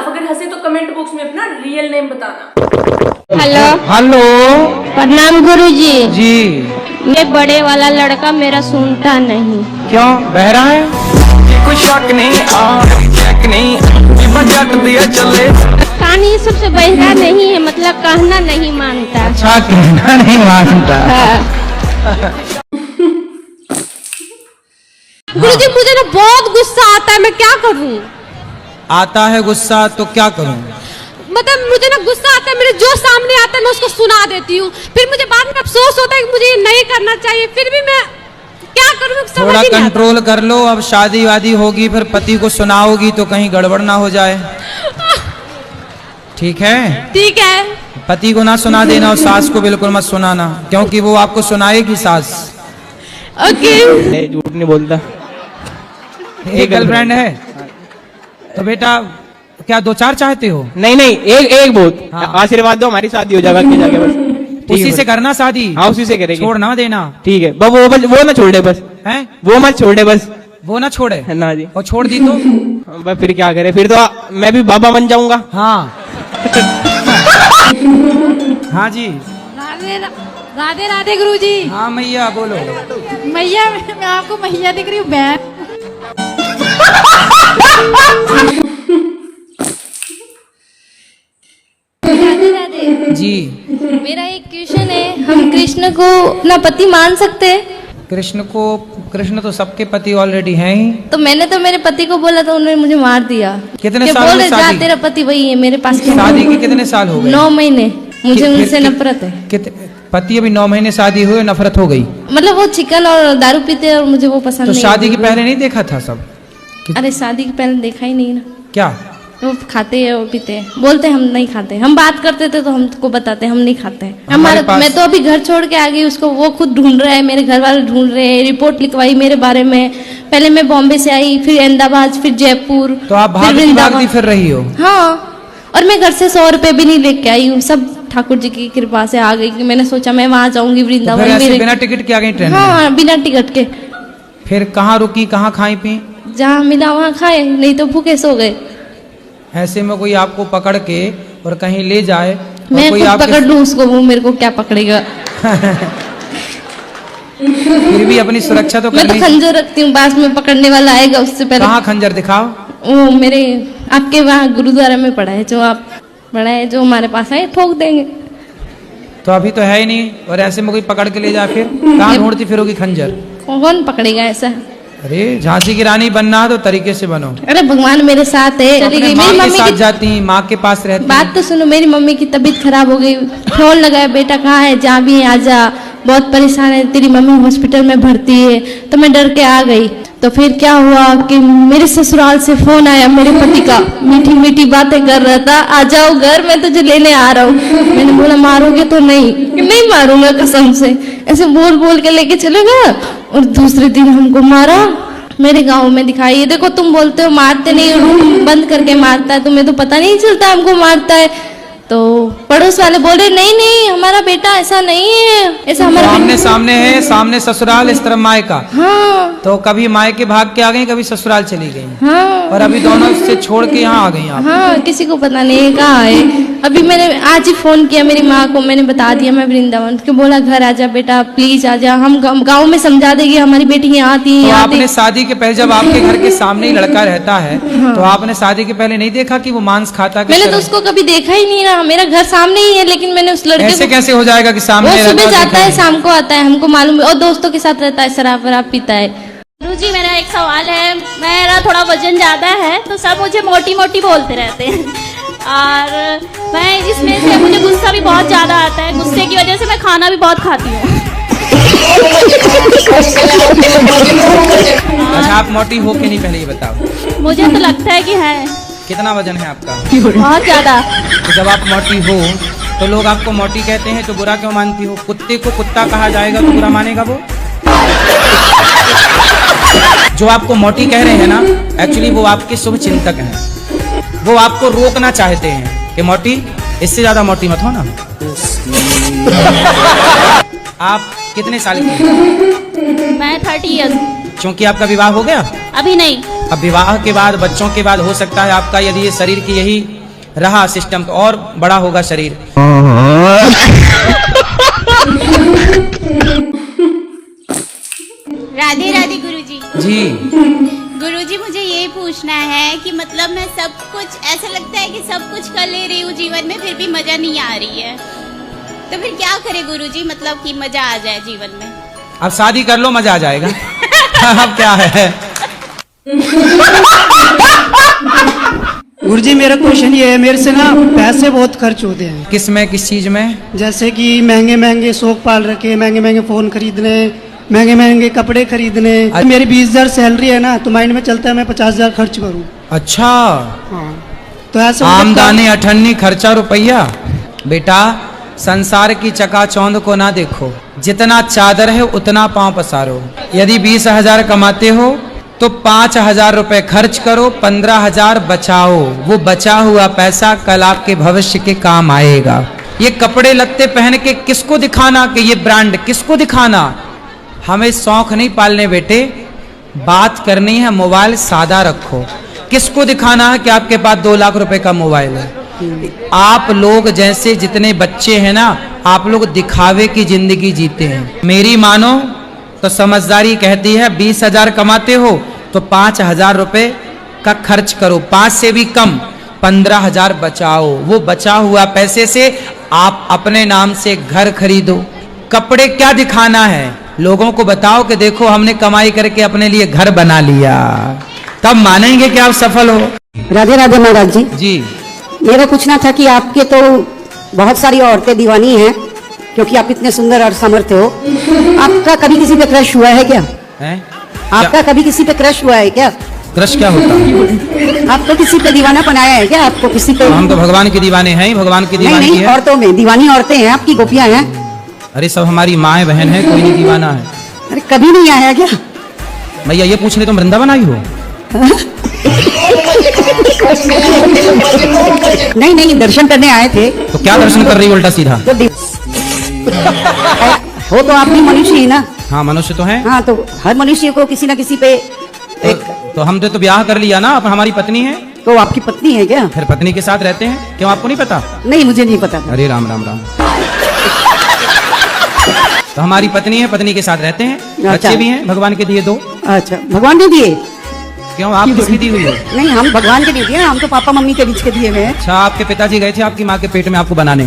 खिलाफ अगर हंसे तो कमेंट बॉक्स में अपना रियल नेम बताना। हेलो हेलो, प्रणाम गुरुजी। जी ये बड़े वाला लड़का मेरा सुनता नहीं। क्यों, बहरा है? कोई शक नहीं, चेक नहीं, जट दिया चले। कहानी सबसे बहरा नहीं है, मतलब कहना नहीं मानता। अच्छा, कहना नहीं मानता। गुरुजी मुझे ना बहुत गुस्सा आता है, मैं क्या करूं? आता है गुस्सा तो क्या करूं? मतलब मुझे ना गुस्सा आता है, मेरे जो सामने आता है मैं उसको सुना देती हूँ, फिर मुझे बाद में अफसोस होता है कि मुझे ये नहीं करना चाहिए, फिर भी मैं क्या करूं? समझ थोड़ा ही नहीं आता। कंट्रोल कर लो। अब शादी वादी होगी फिर पति को सुनाओगी तो कहीं गड़बड़ ना हो जाए, ठीक है? ठीक है। पति को ना सुना देना और सास को बिल्कुल मत सुनाना, क्योंकि वो आपको सुनाएगी सास। ओके। झूठ नहीं बोलता। एक गर्लफ्रेंड है तो बेटा क्या 2-4 चाहते हो? नहीं नहीं, एक बहुत। हाँ। आशीर्वाद दो, हमारी शादी हो जाएगा जाके बस। उसी से करना शादी। हाँ, उसी से करेंगे। छोड़ ना देना, ठीक है, बस वो ना छोड़ दे बस। हैं? वो मत छोड़ दे बस। वो ना छोड़े ना जी। और छोड़ दी तो बस फिर क्या करे, फिर तो मैं भी बाबा बन जाऊंगा। हाँ हाँ जी। राधे राधे गुरुजी। हाँ मैया बोलो। मैया, मैं आपको मैया दिख रही हूँ, बहन। राधे राधे जी, मेरा एक क्वेश्चन है, हम कृष्ण को अपना पति मान सकते हैं? कृष्ण तो सबके पति ऑलरेडी हैं ही। तो मैंने तो मेरे पति को बोला तो उन्होंने मुझे मार दिया। कितने कि साल बोले हुए जा, शादी? तेरा पति वही है मेरे पास। शादी के कितने साल हो गए? 9 महीने। मुझे फिर उनसे नफरत है। पति अभी 9 महीने शादी हुए, नफरत हो गई? मतलब वो चिकन और दारू पीते हैं और मुझे वो पसंद तो नहीं। शादी के पहले नहीं देखा था सब? अरे शादी के पहले देखा ही नहीं ना। क्या वो खाते हैं, वो पीते हैं, बोलते हैं हम नहीं खाते। हम बात करते थे तो हमको बताते हम नहीं खाते हैं। हमारे मैं तो अभी घर छोड़ के आ गई, उसको वो खुद ढूंढ रहा है, मेरे घर वाले ढूंढ रहे हैं। रिपोर्ट लिखवाई मेरे बारे में। पहले मैं बॉम्बे से आई, फिर अहमदाबाद, फिर जयपुर, तो आप फिर भागती फिर रही हो? हाँ, और मैं घर से 100 रुपए भी नहीं लेके आई हूँ, सब ठाकुर जी की कृपा से आ गई। कि मैंने सोचा मैं वहां जाऊंगी तो वृंदावन। फिर ऐसे मेरे बिना टिकट के आ गई ट्रेन में? हाँ, बिना टिकट के। फिर कहाँ रुकी, कहाँ खाई पी? जहाँ मिला वहाँ खाए, नहीं तो भूखे सो गए। ऐसे में कोई आपको पकड़ के और कहीं ले जाए और मैं कोई खुद आपके पकड़ लूँ उसको, वो मेरे को क्या पकड़ेगा? फिर भी अपनी सुरक्षा तो मैं तो करनी। खंजर रखती हूँ, पास में पकड़ने वाला आएगा उससे पहले। कहाँ खंजर दिखाओ? वो मेरे आपके वहाँ गुरुद्वारा में पड़ा है, जो आप पड़ा है, जो हमारे पास है, ठोक देंगे। तो अभी तो है ही नहीं, और ऐसे में कोई पकड़ के ले जाए फिर कहाँ ढूंढती फिरोगी खंजर? कौन पकड़ेगा ऐसा? अरे झांसी की रानी बनना है तो तरीके से बनो। अरे भगवान मेरे साथ है। चली गई माँ मेरी के मम्मी साथ की जाती, माँ के पास रहती। बात तो सुनो, मेरी मम्मी की तबीयत खराब हो गई, फोन लगाया, बेटा कहाँ है, जहाँ भी है आजा, बहुत परेशान है, तेरी मम्मी हॉस्पिटल में भर्ती है। तो मैं डर के आ गई। तो फिर क्या हुआ कि मेरे ससुराल से फोन आया मेरे पति का, मीठी मीठी बातें कर रहा था, आ जाओ घर, मैं तुझे लेने आ रहा हूँ। मैंने बोला मारोगे तो? नहीं मारूंगा कसम से। ऐसे बोल बोल के लेके चले गया और दूसरे दिन हमको मारा। मेरे गांव में दिखाई, ये देखो तुम बोलते हो मारते नहीं, रूम बंद करके मारता है, तुम्हें तो पता नहीं चलता हमको मारता है। तो पड़ोस वाले बोले नहीं नहीं हमारा बेटा ऐसा नहीं है, ऐसा हमारा सामने सामने है, सामने ससुराल, इस तरफ मायका। हाँ तो कभी मायके भाग के आ गई, कभी ससुराल चली गई, हाँ और अभी दोनों से छोड़ के यहाँ आ गई आप। हाँ, किसी को पता नहीं है कहाँ है। अभी मैंने आज ही फोन किया मेरी माँ को, मैंने बता दिया मैं वृंदावन, क्यों बोला घर आजा बेटा प्लीज आजा, हम गाँव में समझा देगी हमारी बेटी यहाँ आती है। तो यहाँ आपने शादी के पहले, जब आपके घर के सामने ही लड़का रहता है, तो आपने शादी के पहले नहीं देखा कि वो मांस खाता? मैंने तो उसको कभी देखा ही नहीं ना, मेरा घर सामने ही है, लेकिन मैंने उस लड़के ऐसे को, कैसे हो जाएगा कि सामने वो रहता सुबह और जाता देखा है नहीं? शाम को आता है, हमको मालूम है, और दोस्तों के साथ रहता है, शराब वराब पीता है। गुरुजी मेरा एक सवाल है, मेरा थोड़ा वजन ज़्यादा है तो सब मुझे मोटी मोटी बोलते रहते हैं, और मैं इसमें से मुझे गुस्सा भी बहुत ज़्यादा आता है, गुस्से की वजह से मैं खाना भी बहुत खाती हूँ। अच्छा आप मोटी हो के नहीं, पहले ये बताओ। मुझे तो लगता है कि है। कितना वजन है आपका? बहुत ज़्यादा। तो जब आप मोटी हो तो लोग आपको मोटी कहते हैं तो बुरा क्यों मानती हो? कुत्ते को कुत्ता कहा जाएगा तो बुरा मानेगा वो? जो आपको मोटी कह रहे हैं ना, एक्चुअली वो आपके शुभ चिंतक हैं। वो आपको रोकना चाहते हैं कि मोटी, इससे ज्यादा मोटी मत हो ना। आप कितने साल की हैं? मैं 30 ईयर्स। क्योंकि आपका विवाह हो गया? अभी नहीं। अब विवाह के बाद, बच्चों के बाद हो सकता है आपका, यदि ये शरीर की यही रहा सिस्टम, तो और बड़ा होगा शरीर। राधे राधे गुरुजी। जी गुरुजी, मुझे ये पूछना है कि मतलब मैं सब कुछ, ऐसा लगता है कि सब कुछ कर ले रही हूँ जीवन में, फिर भी मजा नहीं आ रही है, तो फिर क्या करे गुरुजी, मतलब कि मजा आ जाए जीवन में? अब शादी कर लो, मजा आ जाएगा। अब क्या है। गुरुजी, मेरा क्वेश्चन ये है, मेरे से ना पैसे बहुत खर्च होते हैं। किस में, किस चीज में? जैसे कि महंगे महंगे शौक पाल रखे, महंगे महंगे फोन खरीदने, महंगे महंगे कपड़े खरीदने। मेरी 20,000 सैलरी है ना, तो माइंड में चलता है मैं 50,000 खर्च करूं। अच्छा, हाँ, तो ऐसा आमदनी अठन्नी खर्चा रुपया। बेटा, संसार की चकाचौंध को ना देखो, जितना चादर है उतना पांव पसारो। यदि 20,000 कमाते हो तो 5,000 रुपए खर्च करो, 15,000 बचाओ। वो बचा हुआ पैसा कल आपके भविष्य के काम आएगा। ये कपड़े लत्ते पहन के किसको दिखाना कि ये ब्रांड, किसको दिखाना? हमें शौक नहीं पालने बेटे, बात करनी है मोबाइल सादा रखो। किसको दिखाना है कि आपके पास 2 लाख रुपए का मोबाइल है? आप लोग जैसे जितने बच्चे हैं ना, आप लोग दिखावे की जिंदगी जीते हैं। मेरी मानो तो समझदारी कहती है 20,000 कमाते हो तो 5,000 रुपए का खर्च करो, 5 से भी कम, 15,000 बचाओ। वो बचा हुआ पैसे से आप अपने नाम से घर खरीदो। कपड़े क्या दिखाना है? लोगों को बताओ कि देखो हमने कमाई करके अपने लिए घर बना लिया, तब मानेंगे कि आप सफल हो। राधे राधे महाराज जी। जी, मेरा पूछना था कि आपके तो बहुत सारी औरतें दीवानी हैं, क्योंकि आप इतने सुंदर और समर्थ हो। आपका कभी किसी पे क्रश हुआ है क्या? है? आपका कभी किसी पे क्रश हुआ है क्या? क्रश क्या होता है? आपको किसी पे दीवाना बनाया है क्या? आपको किसी पे? हम तो भगवान के दीवाने हैं ही, भगवान की नहीं दीवानी नहीं, है। औरतों में दीवानी औरतें हैं, आपकी गोपियां हैं। अरे सब हमारी माँ बहन है, कोई नहीं दीवाना है। अरे कभी नहीं आया क्या? भैया ये पूछ ले, तुम वृंदावन आई हो? नहीं नहीं, दर्शन करने आए थे। तो क्या दर्शन कर रही हो उल्टा सीधा? तो हो तो आप भी मनुष्य ही ना। हाँ, मनुष्य तो है। हाँ, तो हर मनुष्य को किसी ना किसी पे एक। तो हमने तो ब्याह कर लिया ना, अब हमारी पत्नी है। तो आपकी पत्नी है क्या? फिर पत्नी के साथ रहते हैं, क्यों आपको नहीं पता? नहीं, मुझे नहीं पता था। अरे राम राम राम। तो हमारी पत्नी है, पत्नी के साथ रहते हैं, बच्चे भी हैं, भगवान के दिए 2। अच्छा, भगवान ने दिए? क्यों, आप किसकी दी हुई है? नहीं, हम भगवान के नहीं दिए, हम तो पापा मम्मी के बीच के दिए हुए हैं। अच्छा, आपके पिताजी गए थे आपकी माँ के पेट में आपको बनाने?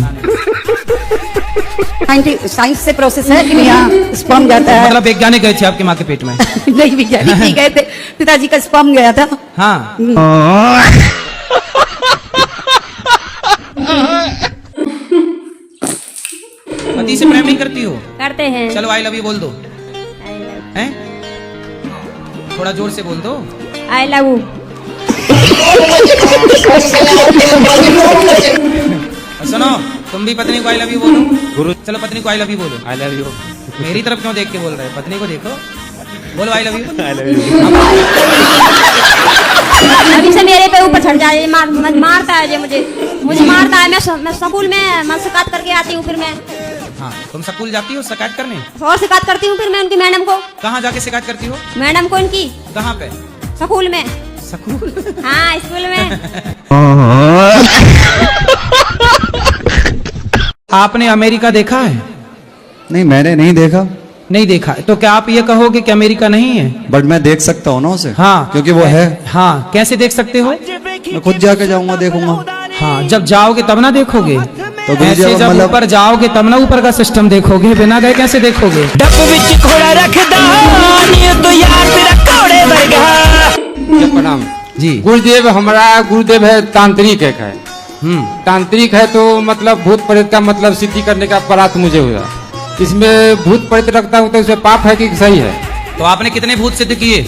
साइंस से प्रोसेस है कि यहाँ स्पर्म जाता है। मतलब वैज्ञानिक गए थे आपकी माँ के पेट में? नहीं, वैज्ञानिक नहीं गए थे, पिताजी का स्पर्म गया था। हाँ। पति से प्रेम नहीं करती हो? करते हैं। चलो आई लव यू बोल दो। हैं? थोड़ा जोर से बोल दो। I love you. सुनो, तुम भी पत्नी को आई लव यू बोलो। गुरु, चलो पत्नी को आई लव यू बोलो। I love you. मेरी तरफ क्यों देख के बोल रहे हैं? पत्नी को देखो, बोलो I love you. I love you. अभी से मेरे पे ऊपर चढ़ जाए, मारता है मुझे मारता है। मैं स्कूल में मुलाकात करके आती हूँ, फिर मैं। हाँ, तुम स्कूल जाती हो शिकायत करने? और शिकायत करती हूँ फिर मैं उनकी मैडम को। कहाँ जाके शिकायत करती हो? मैडम को इनकी। कहाँ पे? स्कूल में। स्कूल? हाँ, स्कूल में। आपने अमेरिका देखा है? नहीं, मैंने नहीं देखा। नहीं देखा, तो क्या आप ये कहोगे कि अमेरिका नहीं है? बट मैं देख सकता हूँ ना उसे। हाँ, क्योंकि वो है। हाँ, कैसे देख सकते हो? मैं खुद जाके जाऊंगा, देखूंगा। हाँ, जब जाओगे तब ना देखोगे। तो ऐसे जब ऊपर जाओगे तब ना ऊपर का सिस्टम देखोगे, बिना गए कैसे देखोगे? प्रणाम जी। गुरुदेव, हमारा गुरुदेव है तांत्रिक एक है। तांत्रिक है तो मतलब भूत प्रेत का मतलब सिद्धि करने का परात मुझे हुआ। इसमें भूत प्रेत रखता हूँ तो उसमें पाप है कि सही है? तो आपने कितने भूत सिद्ध किए?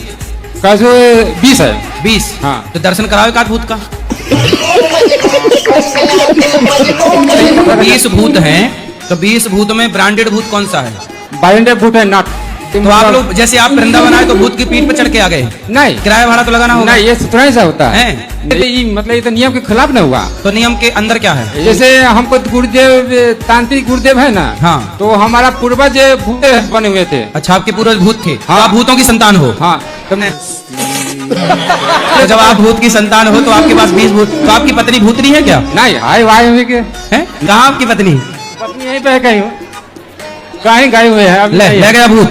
कैसे? 20 है। 20? हाँ। तो दर्शन कराओ एक आध भूत का। 20 भूत हैं, तो 20 भूत में ब्रांडेड भूत कौन सा है? ब्रांडेड भूत है नट। तो आप लोग जैसे आप वृंदावन आए तो भूत की पीठ पे चढ़ के आ गए? नहीं, किराया भाड़ा तो लगाना होगा। नहीं, ये थोड़ा सा होता है। हैं? मतलब ये तो नियम के खिलाफ न हुआ। तो नियम के अंदर क्या है? जैसे हमको गुरुदेव, तांत्रिक गुरुदेव है ना। हाँ। तो हमारा पूर्वज भूत बने हुए थे। अच्छा, आपके पूर्वज भूत थे? हाँ। आप भूतों की संतान हो? हाँ। तुमने तो जब आप भूत की संतान हो तो आपके पास 20 भूत, तो आपकी पत्नी भूतनी है क्या? नहीं हाय वाई हुई के है कहाँ आपकी पत्नी? पत्नी यहीं पे कहीं हो, कहीं गए हुए हैं। ले गया भूत।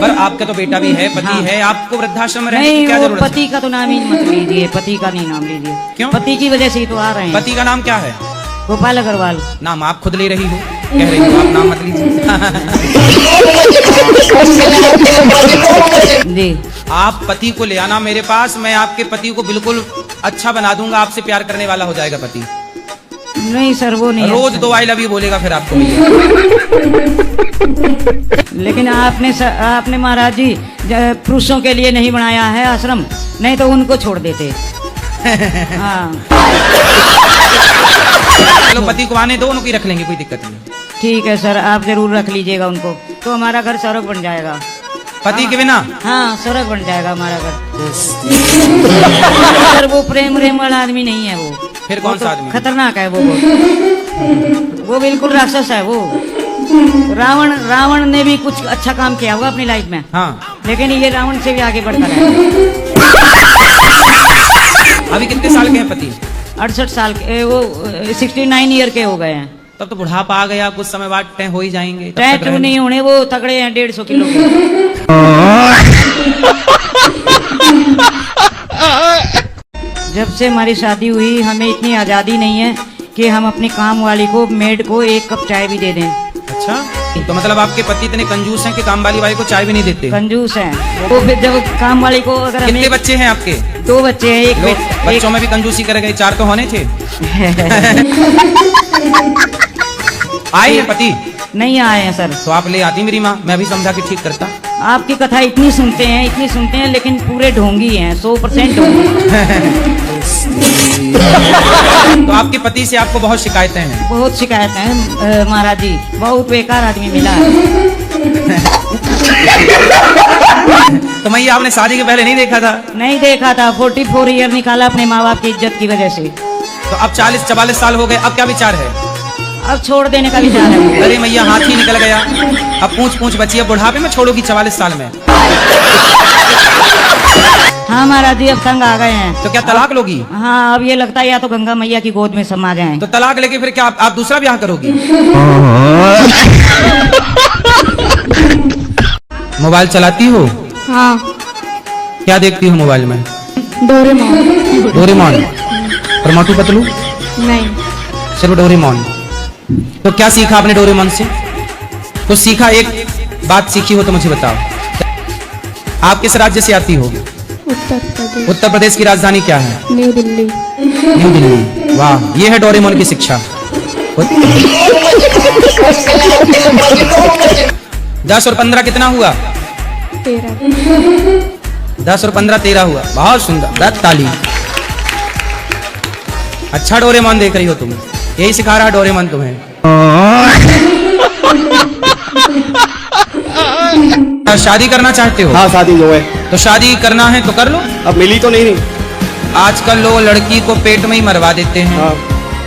पर आपका तो बेटा भी है, पति है, आपको वृद्धाश्रम में रहने की क्या जरूरत है? पति का तो नाम ही मत लीजिए, पति का नहीं नाम लीजिए। क्यों? पति की वजह से ही तो आ रहे हैं। पति का नाम क्या है? गोपाल अग्रवाल। नाम आप खुद ले रही हो, कह रही हो आप नाम मत लीजिए। जी आप पति को ले आना मेरे पास, मैं आपके पति को बिल्कुल अच्छा बना दूंगा, आपसे प्यार करने वाला हो जाएगा पति। नहीं सर वो नहीं, रोज 2 आई लव यू बोलेगा फिर आपको। लेकिन आपने महाराज जी पुरुषों के लिए नहीं बनाया है आश्रम, नहीं तो उनको छोड़ देते। हाँ चलो पति को आने दो, उनको ही रख लेंगे, कोई दिक्कत नहीं। ठीक है सर, आप जरूर रख लीजिएगा उनको, तो हमारा घर स्वर्ग बन जाएगा। पति के बिना? हाँ स्वर्ग बन जाएगा हमारा घर। सर वो प्रेम वाला आदमी नहीं है वो। फिर कौन सा आदमी? खतरनाक है वो बिल्कुल राक्षस है वो। रावण ने भी कुछ अच्छा काम किया होगा अपनी लाइफ में। हाँ लेकिन ये रावण से भी आगे बढ़ता है। अभी कितने साल के हैं पति? 68 साल के, वो 69 ईयर के हो गए हैं। तब तो बुढ़ापा आ गया, कुछ समय बाद तय हो ही जाएंगे। टैटू नहीं होने, वो तगड़े हैं 150 किलो के। जब से हमारी शादी हुई हमें इतनी आजादी नहीं है कि हम अपनी काम वाली को, मेड को 1 कप चाय भी दे दें। अच्छा, तो मतलब आपके पति इतने कंजूस हैं कि काम वाली भाई को चाय भी नहीं देते? कंजूस हैं वो। फिर जब काम वाली को अगर कितने बच्चे हैं आपके? 2 बच्चे हैं। एक बच्चों में भी कंजूसी कर गए, 4 तो होने थे। आए हैं पति? नहीं आए हैं सर। तो आप ले आती मेरी माँ, मैं भी समझा के ठीक करता। आपकी कथा इतनी सुनते हैं लेकिन पूरे ढोंगी हैं, 100% ढोंगी। तो आपके पति से आपको बहुत शिकायतें हैं? बहुत शिकायतें हैं महाराज जी, बहुत बेकार आदमी मिला है। तो मैं ये आपने शादी के पहले नहीं देखा था? नहीं देखा था, 44 ईयर निकाला अपने माँ बाप की इज्जत की वजह से। तो अब 40-44 साल हो गए, अब क्या विचार है? अब छोड़ देने का विचार है। अरे मैया हाथ ही निकल गया, अब पूछ बची है, बुढ़ापे में छोड़ोगी 44 साल में? हाँ महाराज जी अब तंग आ गए हैं। तो क्या तलाक लोगी? हाँ अब ये लगता है या तो गंगा मैया की गोद में समा जाएं। तो तलाक लेके फिर क्या आप दूसरा ब्याह करोगी? मोबाइल चलाती हो? हाँ। क्या देखती हो मोबाइल में? डोरेमोन। और मोटू पतलू? नहीं। चलो डोरेमोन। तो क्या सीखा आपने डोरेमोन से? तो सीखा, एक बात सीखी हो तो मुझे बताओ। आप किस राज्य से आती हो? उत्तर प्रदेश की राजधानी क्या है? न्यू दिल्ली। न्यू दिल्ली। वाह, ये है डोरेमोन की शिक्षा। 10 और 15 कितना हुआ? 13। 10 और 15 13 हुआ। बहुत सुंदर, ताली। अच्छा डोरेमोन देख रही हो तुम, यही सिखा रहा डोरेमोन तुम्हें। शादी करना चाहते हो? हाँ शादी जो है। तो शादी करना है तो कर लो। अब मिली तो नहीं। आजकल लोग लड़की को पेट में ही मरवा देते हैं। हाँ।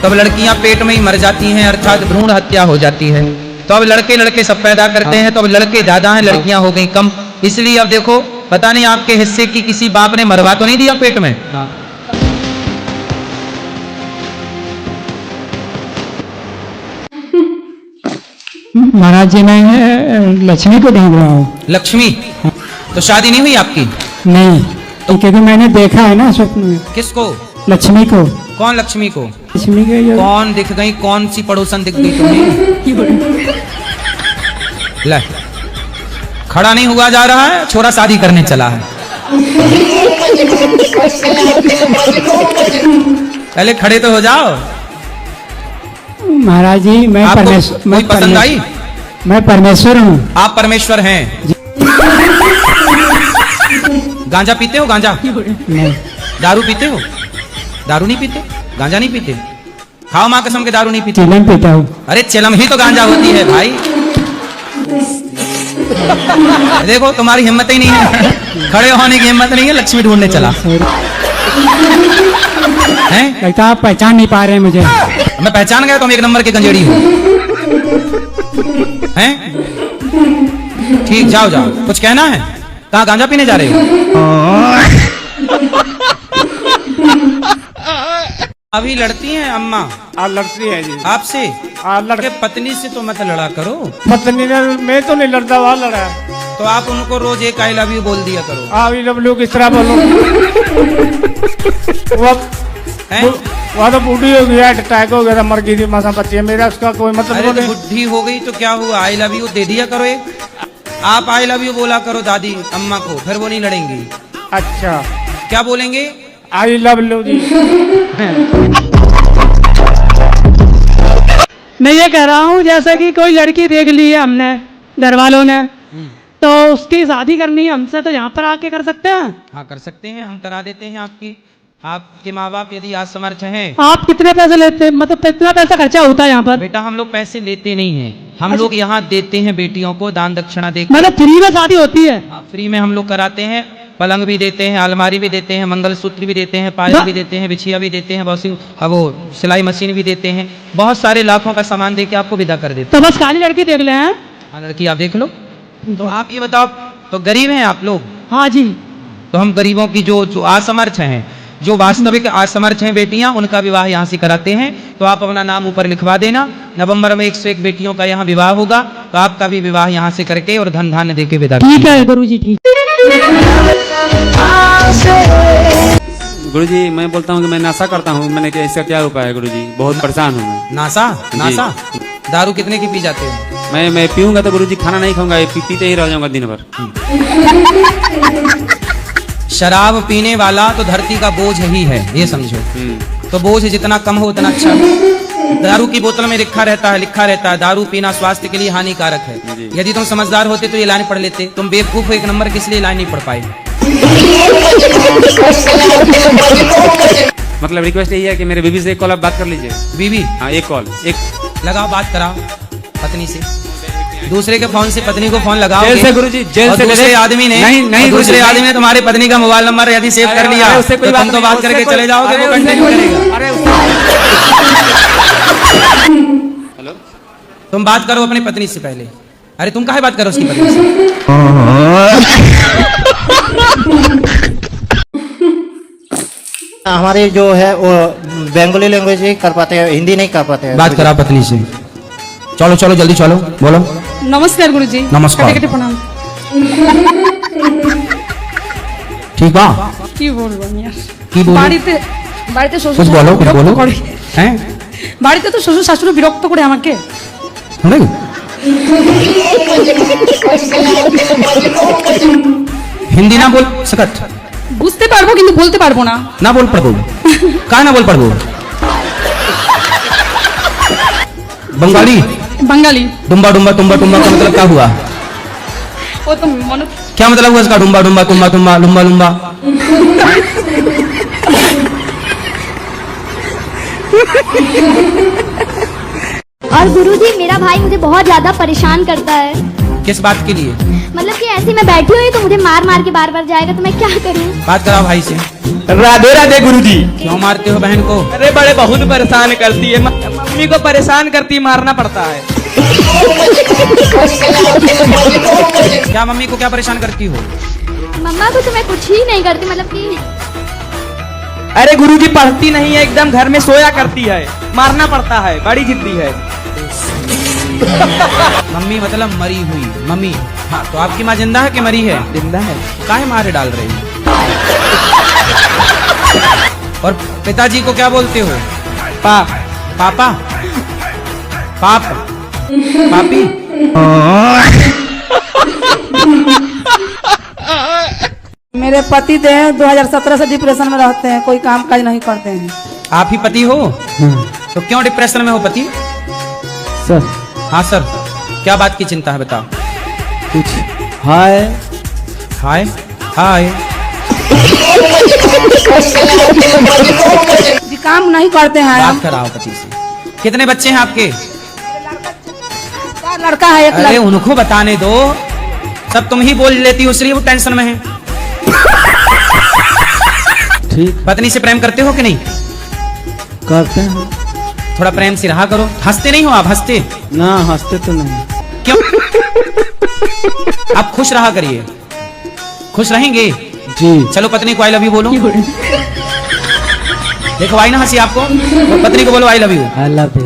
तब लड़कियां पेट में ही मर जाती हैं, अर्थात भ्रूण हत्या हो जाती है। तो अब लड़के सब पैदा करते हैं, तो अब लड़के ज्यादा हैं, लड़कियां हो गई कम। इसलिए अब देखो, पता नहीं आपके हिस्से की किसी बाप ने मरवा तो नहीं दिया पेट में? महाराज जी मैं लक्ष्मी को ढूंढ रहा हूँ। लक्ष्मी? तो शादी नहीं हुई आपकी? नहीं, तो क्योंकि मैंने देखा है ना स्वप्न में। किसको? लक्ष्मी को। कौन लक्ष्मी को? लक्ष्मी को। कौन दिख गई? कौन सी पड़ोसन दिख गई तुम्हें? ले, खड़ा नहीं हुआ जा रहा है, छोरा शादी करने चला है। पहले खड़े तो हो जाओ। महाराज जी मैं कोई पसंद आई? मैं परमेश्वर हूँ। आप परमेश्वर हैं? गांजा पीते हो? गांजा नहीं। दारू पीते हो? दारू नहीं पीते? गांजा नहीं पीते? खाओ माँ कसम के दारू नहीं पीते? चिलम पीता हूँ। अरे चिलम ही तो गांजा होती है भाई। देखो तुम्हारी हिम्मत ही नहीं है, खड़े होने की हिम्मत नहीं है, लक्ष्मी ढूंढने चला हैं? लगता आप पहचान नहीं पा रहे हैं मुझे। मैं पहचान गया, तुम 1 नंबर के गंजेड़ी हो हैं। ठीक, जाओ जाओ, कुछ कहना है? कहाँ गांजा पीने जा रहे हो? अभी लड़ती हैं अम्मा? लड़ती है जी आपसे? लड़के पत्नी से तो मत लड़ा करो। पत्नी ने, मैं तो नहीं लड़ता, वहाँ लड़ा है। तो आप उनको रोज एक आई लव यू बोल दिया करो। आई लव यू किस तरह बोलूं? वह तो बूढ़ी हो गया, अटैक हो गया, मर गई थी, मसा बच्ची है, मेरा उसका कोई मतलब नहीं। बुढ़ी हो गई तो क्या हुआ, आई लव यू दे दिया करो एक। आप आई लव यू बोला करो दादी अम्मा को, फिर वो नहीं लड़ेंगी। अच्छा, क्या बोलेंगे? आई लव यू जी। मैं ये कह रहा हूँ जैसे कि कोई लड़की देख ली है हमने, घर वालों ने, तो उसकी शादी करनी है हमसे, तो यहाँ पर आके कर सकते हैं? हाँ कर सकते हैं, हम करा देते हैं आपकी। आपके माँ बाप यदि असमर्थ हैं। आप कितने पैसे लेते हैं, मतलब कितना पैसा खर्चा होता है यहाँ पर? बेटा हम लोग पैसे लेते नहीं हैं, हम लोग यहाँ देते हैं बेटियों को दान दक्षिणा देकर। मतलब फ्री में शादी होती है? फ्री में हम लोग कराते हैं, पलंग भी देते हैं, अलमारी भी देते हैं, मंगलसूत्र भी देते हैं, पायल भी देते हैं, बिछिया भी देते हैं, वॉशिंग वो सिलाई मशीन भी देते हैं, बहुत सारे लाखों का सामान दे के आपको विदा कर देते हैं। तो बस खाली लड़की देख ले हैं? हाँ लड़की आप देख लो। तो आप ये बताओ, तो गरीब हैं आप लोग? हाँ जी। तो हम गरीबों की जो असमर्थ हैं, जो वास्तविक असमर्थ हैं बेटियां, उनका विवाह यहाँ से कराते हैं। तो आप अपना नाम ऊपर लिखवा देना। नवंबर में 101 बेटियों का यहाँ विवाह होगा, तो आपका भी विवाह यहाँ से करके और धन धान्य देके विदा। ठीक है गुरुजी, ठीक। गुरुजी मैं बोलता हूँ कि मैं नशा करता हूँ, मैंने क्या, इसका क्या उपाय है गुरुजी? बहुत परेशान हूँ मैं। नासा? दारू कितने की पी जाते हो? मैं पीऊंगा तो गुरुजी खाना नहीं खाऊंगा, पीते ही रह जाऊंगा दिन भर। शराब पीने वाला तो धरती का बोझ ही है, ये समझो। तो बोझ जितना कम हो उतना अच्छा है। दारू की बोतल में लिखा रहता है दारू पीना स्वास्थ्य के लिए हानिकारक है। यदि तुम समझदार होते तो ये लाइन पढ़ लेते। तुम बेवकूफ हो एक नंबर, किस लिए लाइन नहीं पढ़ पाए? मतलब रिक्वेस्ट यही है कि मेरे बीवी से एक कॉल आप बात कर लीजिए। बीवी? हाँ एक कॉल, एक लगाओ, बात कराओ पत्नी से। दूसरे के फोन से पत्नी को फोन लगाओ। जेल से गुरुजी, जेल से दूसरे आदमी ने नहीं दूसरे आदमी ने तुम्हारी पत्नी का मोबाइल नंबर यदि सेव कर लिया तो तुम तो बात करके चले जाओगे, वो कंटिन्यू करेगा। हेलो, तुम बात करो अपनी पत्नी से पहले। अरे तुम काहे बात करो उसकी पत्नी से? हमारे जो है वो बंगाली लैंग्वेज ही कर पाते हैं, हिंदी नहीं कर पाते हैं। बात करा पत्नी से। चलो चलो जल्दी चलो, बोलो। नमस्कार गुरुजी। नमस्कार। कटे प्रणाम। ठीक बा? की बोलबो यार? की बोलो? বাড়িতে শ্বশুর कुछ बोलो, कुछ बोलो। हैं? বাড়িতে তো শ্বশুর শাশুড়ি বিরক্ত করে আমাকে। हिंदी ना बोल सकत? বুঝতে পারবো কিন্তু বলতে পারবো না। ना बोल पड़बो? का ना बोल पड़बो? बंगाली? बंगाली। डुम्बा डुम्बा तुम्बा तुम्बा का मतलब क्या हुआ? वो तो मन क्या मतलब हुआ इसका? डुम्बा डुम्बा तुम्बा तुम्बा लुम्बा लुम्बा। और गुरुजी मेरा भाई मुझे बहुत ज्यादा परेशान करता है। किस बात के लिए? मतलब कि ऐसे मैं बैठी हुई तो मुझे मार मार के बार बार जाएगा, तो मैं क्या करूं? बात कराओ भाई से। राधे राधे गुरुजी। क्यों मारते हो बहन को? अरे बड़े बहुत परेशान करती है, मम्मी को परेशान करती, मारना पड़ता है। क्या मम्मी को क्या परेशान करती हो? मम्मा को तो मैं कुछ ही नहीं करती, मतलब कि अरे गुरुजी पढ़ती नहीं है, एकदम घर में सोया करती है, मारना पड़ता है, बड़ी जिद्दी है। मम्मी मतलब मरी हुई मम्मी। हाँ तो आपकी माँ जिंदा है कि मरी है? जिंदा है। काहे मारे डाल रही है? और पिताजी को क्या बोलते हो? पापा पाप पापी? मेरे पति देव 2017 से डिप्रेशन में रहते हैं, कोई काम काज नहीं करते हैं। आप ही पति हो? तो क्यों डिप्रेशन में हो पति? सर। हाँ सर, क्या बात की चिंता है बताओ? कुछ हाय हाय हाय जी काम नहीं करते हैं। बात कराओ पति से। कितने बच्चे हैं आपके? लड़का है एक। अरे उनको बताने दो, सब तुम ही बोल लेती हो, इसलिए वो टेंशन में है। ठीक। पत्नी से प्रेम करते हो कि नहीं? करते हैं। थोड़ा प्रेम से रहा करो। हंसते नहीं हो आप? हंसते ना, हंसते तो नहीं। क्यों? आप खुश रहा करिए, खुश रहेंगे जी। चलो पत्नी को आई लव यू बोलो। देखो आई ना हंसी आपको, तो पत्नी को बोलो I love you. I love you.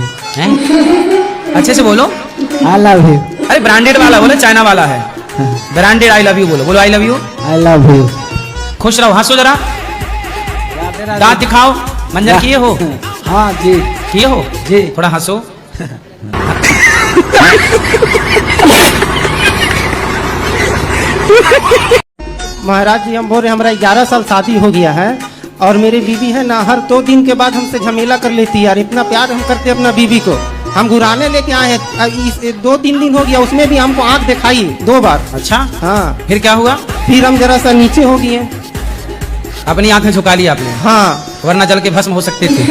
अच्छे से बोलो आई लव यू। अरे ब्रांडेड वाला बोलो, चाइना वाला है, ब्रांडेड आई लव यू बोलो। बोलो I love you. I love you. खुश रहो, हंसो जरा, दांत दिखाओ। मंजन किए हो? हाँ जी किए हो जी। थोड़ा हंसो। महाराज जी हम बोल रहे हमारा 11 साल शादी हो गया है और मेरी बीवी है ना हर 2 दिन के बाद हमसे झमेला कर लेती है यार। इतना प्यार हम करते हैं अपना बीवी को। हम घुराने लेके आए हैं 2-3 दिन हो गया, उसमें भी हमको आंख दिखाई 2 बार। अच्छा हाँ। फिर क्या हुआ? फिर हम जरा सा नीचे हो गए। अपनी आंखें झुका ली आपने? हाँ। वरना जल के भस्म हो सकते थे।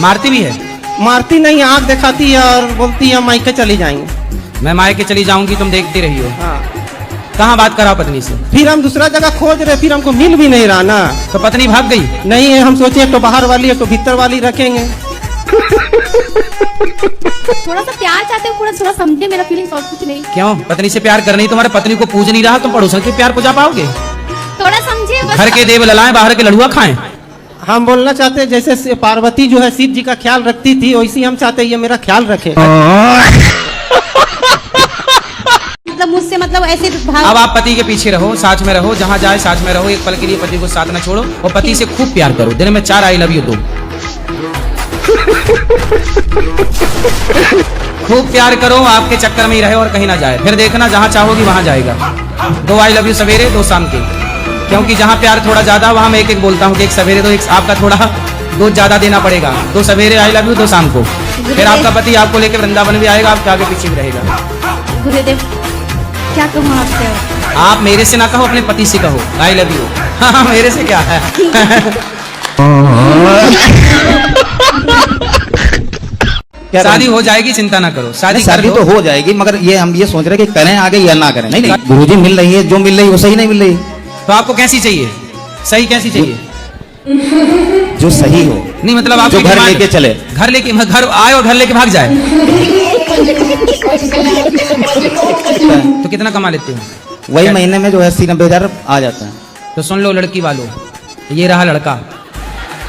मारती भी है? मारती नहीं, आंख दिखाती है और बोलती है मायके चली जाएंगे। मैं मायके चली जाऊंगी, तुम देखती रही हो। हाँ। कहाँ बात करा पत्नी से? फिर हम दूसरा जगह खोज रहे, फिर हमको मिल भी नहीं रहा ना। तो पत्नी भाग गई? नहीं है, हम सोचे तो बाहर वाली है तो भीतर वाली रखेंगे। थोड़ा सा प्यार चाहते हो, थोड़ा समझे मेरा फीलिंग्स और कुछ नहीं। क्यों? पत्नी से प्यार करनी, तुम्हारे पत्नी को पूज नहीं रहा, तुम पड़ोसन के प्यार पूजा पाओगे? थोड़ा समझिए बस। घर के देव ललाएं, बाहर के लड़ुआ खाएं। हम बोलना चाहते हैं जैसे पार्वती जो है शिव जी का ख्याल रखती थी, वैसे हम चाहते हैं ये मेरा ख्याल रखे। मतलब मुझसे मतलब ऐसे भाग। अब आप पति के पीछे रहो, साथ में रहो, जहाँ जाए साथ में रहो। एक पल के लिए पति को साथ न छोड़ो और पति से खूब प्यार करो। दिन में 4 आई लव यू दो। खूब प्यार करो, आपके चक्कर में ही रहे और कहीं ना जाए। फिर देखना जहाँ चाहोगी वहां जाएगा। 2 आई लव यू सवेरे, 2 शाम के। क्योंकि जहाँ प्यार थोड़ा ज्यादा वहां मैं एक बोलता हूँ कि एक सवेरे दो, एक आपका थोड़ा 2 ज्यादा देना पड़ेगा। 2 सवेरे आई लव यू, 2 शाम को। फिर आपका पति आपको लेके वृंदावन भी आएगा, आपके आगे पीछे भी रहेगा। गुरुदेव क्या कहूँ आपसे? आप मेरे से ना कहो, अपने पति से कहो आई लव यू। हाँ मेरे से क्या है। शादी हो जाएगी, चिंता ना करो। शादी तो हो जाएगी, मगर ये हम ये सोच रहे कि करें आगे या ना करें। नहीं गुरुजी मिल रही है, जो मिल रही है वो सही नहीं मिल रही। तो आपको कैसी चाहिए? सही कैसी चाहिए? जो सही हो। नहीं मतलब आप जो घर लेके चले, घर लेके घर आए और घर लेके भाग जाए। तो कितना कमा लेते हो? वही महीने में जो है 80-90 हजार आ जाता है। तो सुन लो लड़की वालों, ये रहा लड़का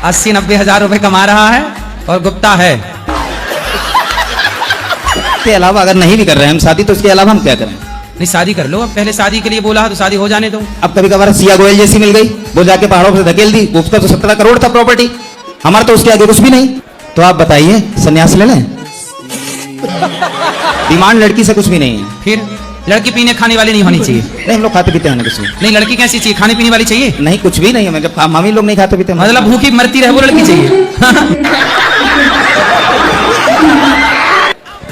80-90 हजार रुपए कमा रहा है और गुप्ता है। इसके अलावा अगर नहीं भी कर रहे हैं हम शादी, तो इसके अलावा हम क्या करें? नहीं शादी कर लो। अब पहले शादी के लिए बोला तो शादी हो जाने दो। अब कभी कभार सिया गोयल जैसी मिल गई, वो जाके पहाड़ों से धकेल दी। उसका तो 17 करोड़ था प्रॉपर्टी, हमारा तो उसके आगे कुछ भी नहीं। तो आप बताइए सन्यास ले लें? डिमांड लड़की से कुछ भी नहीं है। फिर लड़की पीने खाने वाली नहीं होनी चाहिए? नहीं, हम लोग खाते पीते हैं कुछ नहीं। लड़की कैसी चाहिए? खाने पीने वाली चाहिए? नहीं, कुछ भी नहीं है। जब हम ही लोग नहीं खाते पीते, मतलब भूखी मरती रहे वो लड़की चाहिए?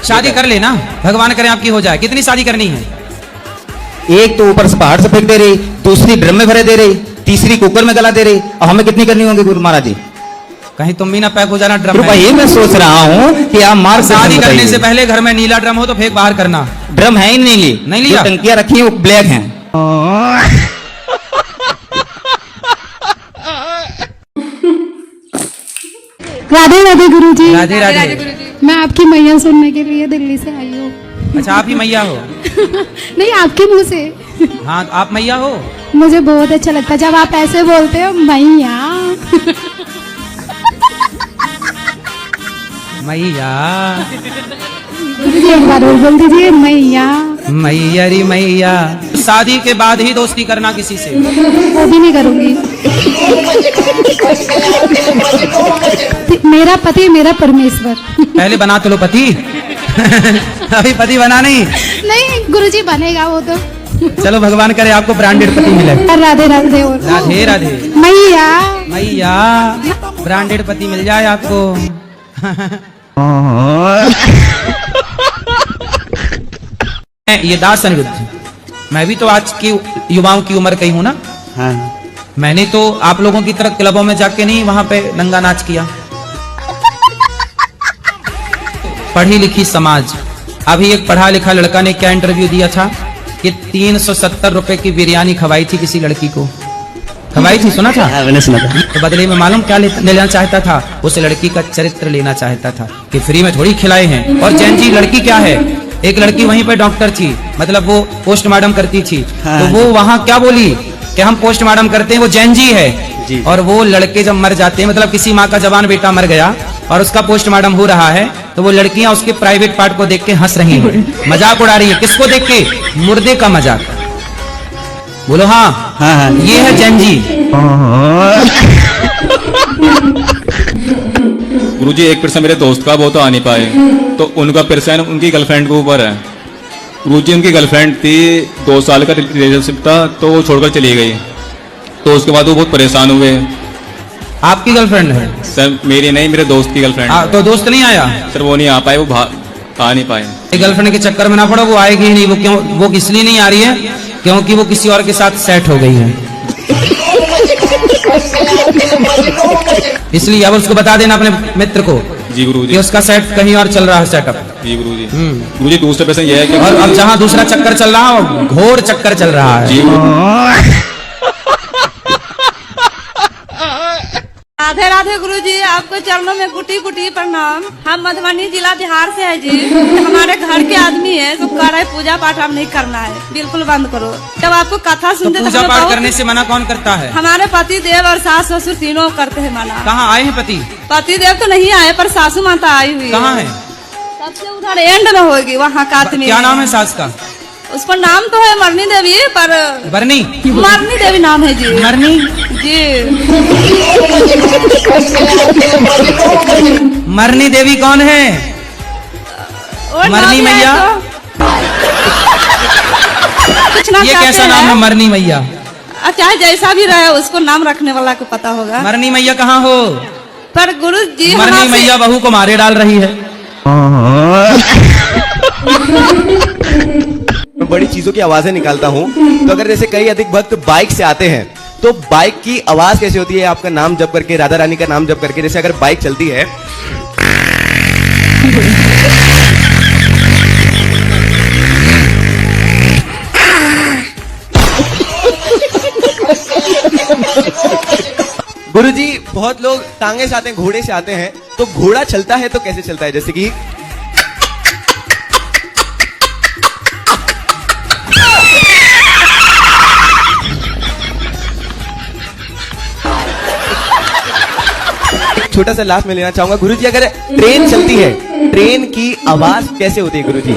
शादी कर लेना, भगवान करे आपकी हो जाए। कितनी शादी करनी है? एक तो ऊपर से पहाड़ से फेंक दे रही, दूसरी ड्रम में भरे दे रही, तीसरी कुकर में गला दे रही, और हमें कितनी करनी होगी गुरु महाराज जी? कहीं तुम भी ना पैक हो जाना ड्रम में। ये मैं सोच रहा हूँ कि आप मार शादी करने से पहले घर में नीला ड्रम हो तो फेंक बाहर करना। ड्रम है ही नहीं लिया, टंकियां रखी है वो ब्लैक हैं। राधे राधे गुरुजी। राधे राधे। मैं आपकी मैया सुनने के लिए दिल्ली से आई हूँ। अच्छा आप ही मैया हो? नहीं आपके मुंह से। हाँ आप मैया हो? मुझे बहुत अच्छा लगता है जब आप ऐसे बोलते हो मैया। मैया एक बार और बोल दीजिए मैया। मैया री मैया। शादी के बाद ही दोस्ती करना किसी से? वो भी नहीं करूंगी। मेरा पति मेरा परमेश्वर। पहले बना तो लो पति। अभी पति बना नहीं? नहीं गुरुजी बनेगा वो तो। चलो भगवान करे आपको ब्रांडेड पति मिले। राधे राधे। राधे राधे। मैया मैया ब्रांडेड पति मिल जाए आपको। ये दास अनिरुद्ध, मैं भी तो आज की युवाओं की उम्र का ही हूं ना। हाँ। मैंने तो आप लोगों की तरह क्लबों में जाके नहीं वहां पे नंगा नाच किया। पढ़ी लिखी समाज। अभी एक पढ़ा लिखा लड़का ने क्या इंटरव्यू दिया था कि 370 रुपए की बिरयानी खवाई थी किसी लड़की को। खवाई थी, सुना था? मैंने सुना था। तो बदले में मालूम क्या लेना चाहता था? उस लड़की का चरित्र लेना चाहता था कि फ्री में थोड़ी खिलाए हैं। और जैन जी लड़की क्या है? एक लड़की वहीं पे डॉक्टर थी, मतलब वो पोस्टमार्टम करती थी। हाँ, तो वो वहाँ क्या बोली कि हम पोस्टमार्टम करते हैं, वो जैन जी है जी। और वो लड़के जब मर जाते हैं, मतलब किसी माँ का जवान बेटा मर गया और उसका पोस्टमार्टम हो रहा है, तो वो लड़कियां उसके प्राइवेट पार्ट को देख के हंस रही हैं, मजाक उड़ा रही है। किसको देख के? मुर्दे का मजाक। बोलो हाँ, हाँ हाँ ये है जैन जी। गुरुजी एक पर्सन मेरे दोस्त का, वो तो आ नहीं पाए, तो उनका पर्सन उनकी गर्लफ्रेंड के ऊपर है। गुरुजी उनकी गर्लफ्रेंड थी, 2 साल का रिलेशनशिप था, तो वो छोड़कर चली गई। तो उसके बाद वो बहुत परेशान हुए। आपकी गर्लफ्रेंड है? सर मेरी नहीं, मेरे दोस्त की गर्लफ्रेंड। तो दोस्त नहीं आया? सर वो नहीं आ पाए, वो आ नहीं पाए। गर्लफ्रेंड के चक्कर में ना पड़ो, वो आएगी ही नहीं। वो क्यों? वो इसलिए नहीं आ रही है क्योंकि वो किसी और के साथ सेट हो गई है, इसलिए। अब उसको बता देना अपने मित्र को जी गुरुजी कि उसका सेट कहीं और चल रहा है, सेटअप। जी गुरुजी। गुरुजी दूसरे पर्सन ये है कि और अब जहाँ दूसरा चक्कर चल रहा है, घोर चक्कर चल रहा है। जी राधे राधे गुरुजी, आपको चरणों में कुटी कुटी प्रणाम। हम मधुबनी जिला बिहार से है जी। हमारे घर के आदमी है जो कह रहे पूजा पाठ अब नहीं करना है, बिल्कुल बंद करो। जब आपको कथा सुनते तो पूजा पाठ करने से मना कौन करता है? हमारे पति देव और सास ससुर तीनों करते हैं मना। कहाँ आए हैं पति? पति देव तो नहीं आए, पर सासू माता आई हुई। कहाँ है? सबसे उधर एंड में होगी, वहाँ कात में। क्या नाम है सास का? उसको नाम तो है मरनी देवी, पर बरनी मरनी देवी नाम है जी। मरनी जी। मरनी देवी कौन है? मरनी मैया? ये कैसा नाम है मरनी मैया? चाहे जैसा भी रहे, उसको नाम रखने वाला को पता होगा। मरनी मैया कहाँ हो? पर गुरु जी मरनी मैया बहू को मारे डाल रही है। मैं बड़ी चीजों की आवाजें निकालता हूँ। तो अगर जैसे कई अधिक भक्त बाइक से आते हैं, तो बाइक की आवाज कैसे होती है? आपका नाम जप करके, राधा रानी का नाम जप करके, जैसे अगर बाइक चलती है गुरुजी, बहुत लोग टांगे से आते हैं, घोड़े से आते हैं, तो घोड़ा चलता है तो कैसे चलता है? जैसे कि छोटा सा लास्ट में लेना चाहूंगा गुरुजी, अगर ट्रेन चलती है, ट्रेन की आवाज कैसे होती है गुरुजी?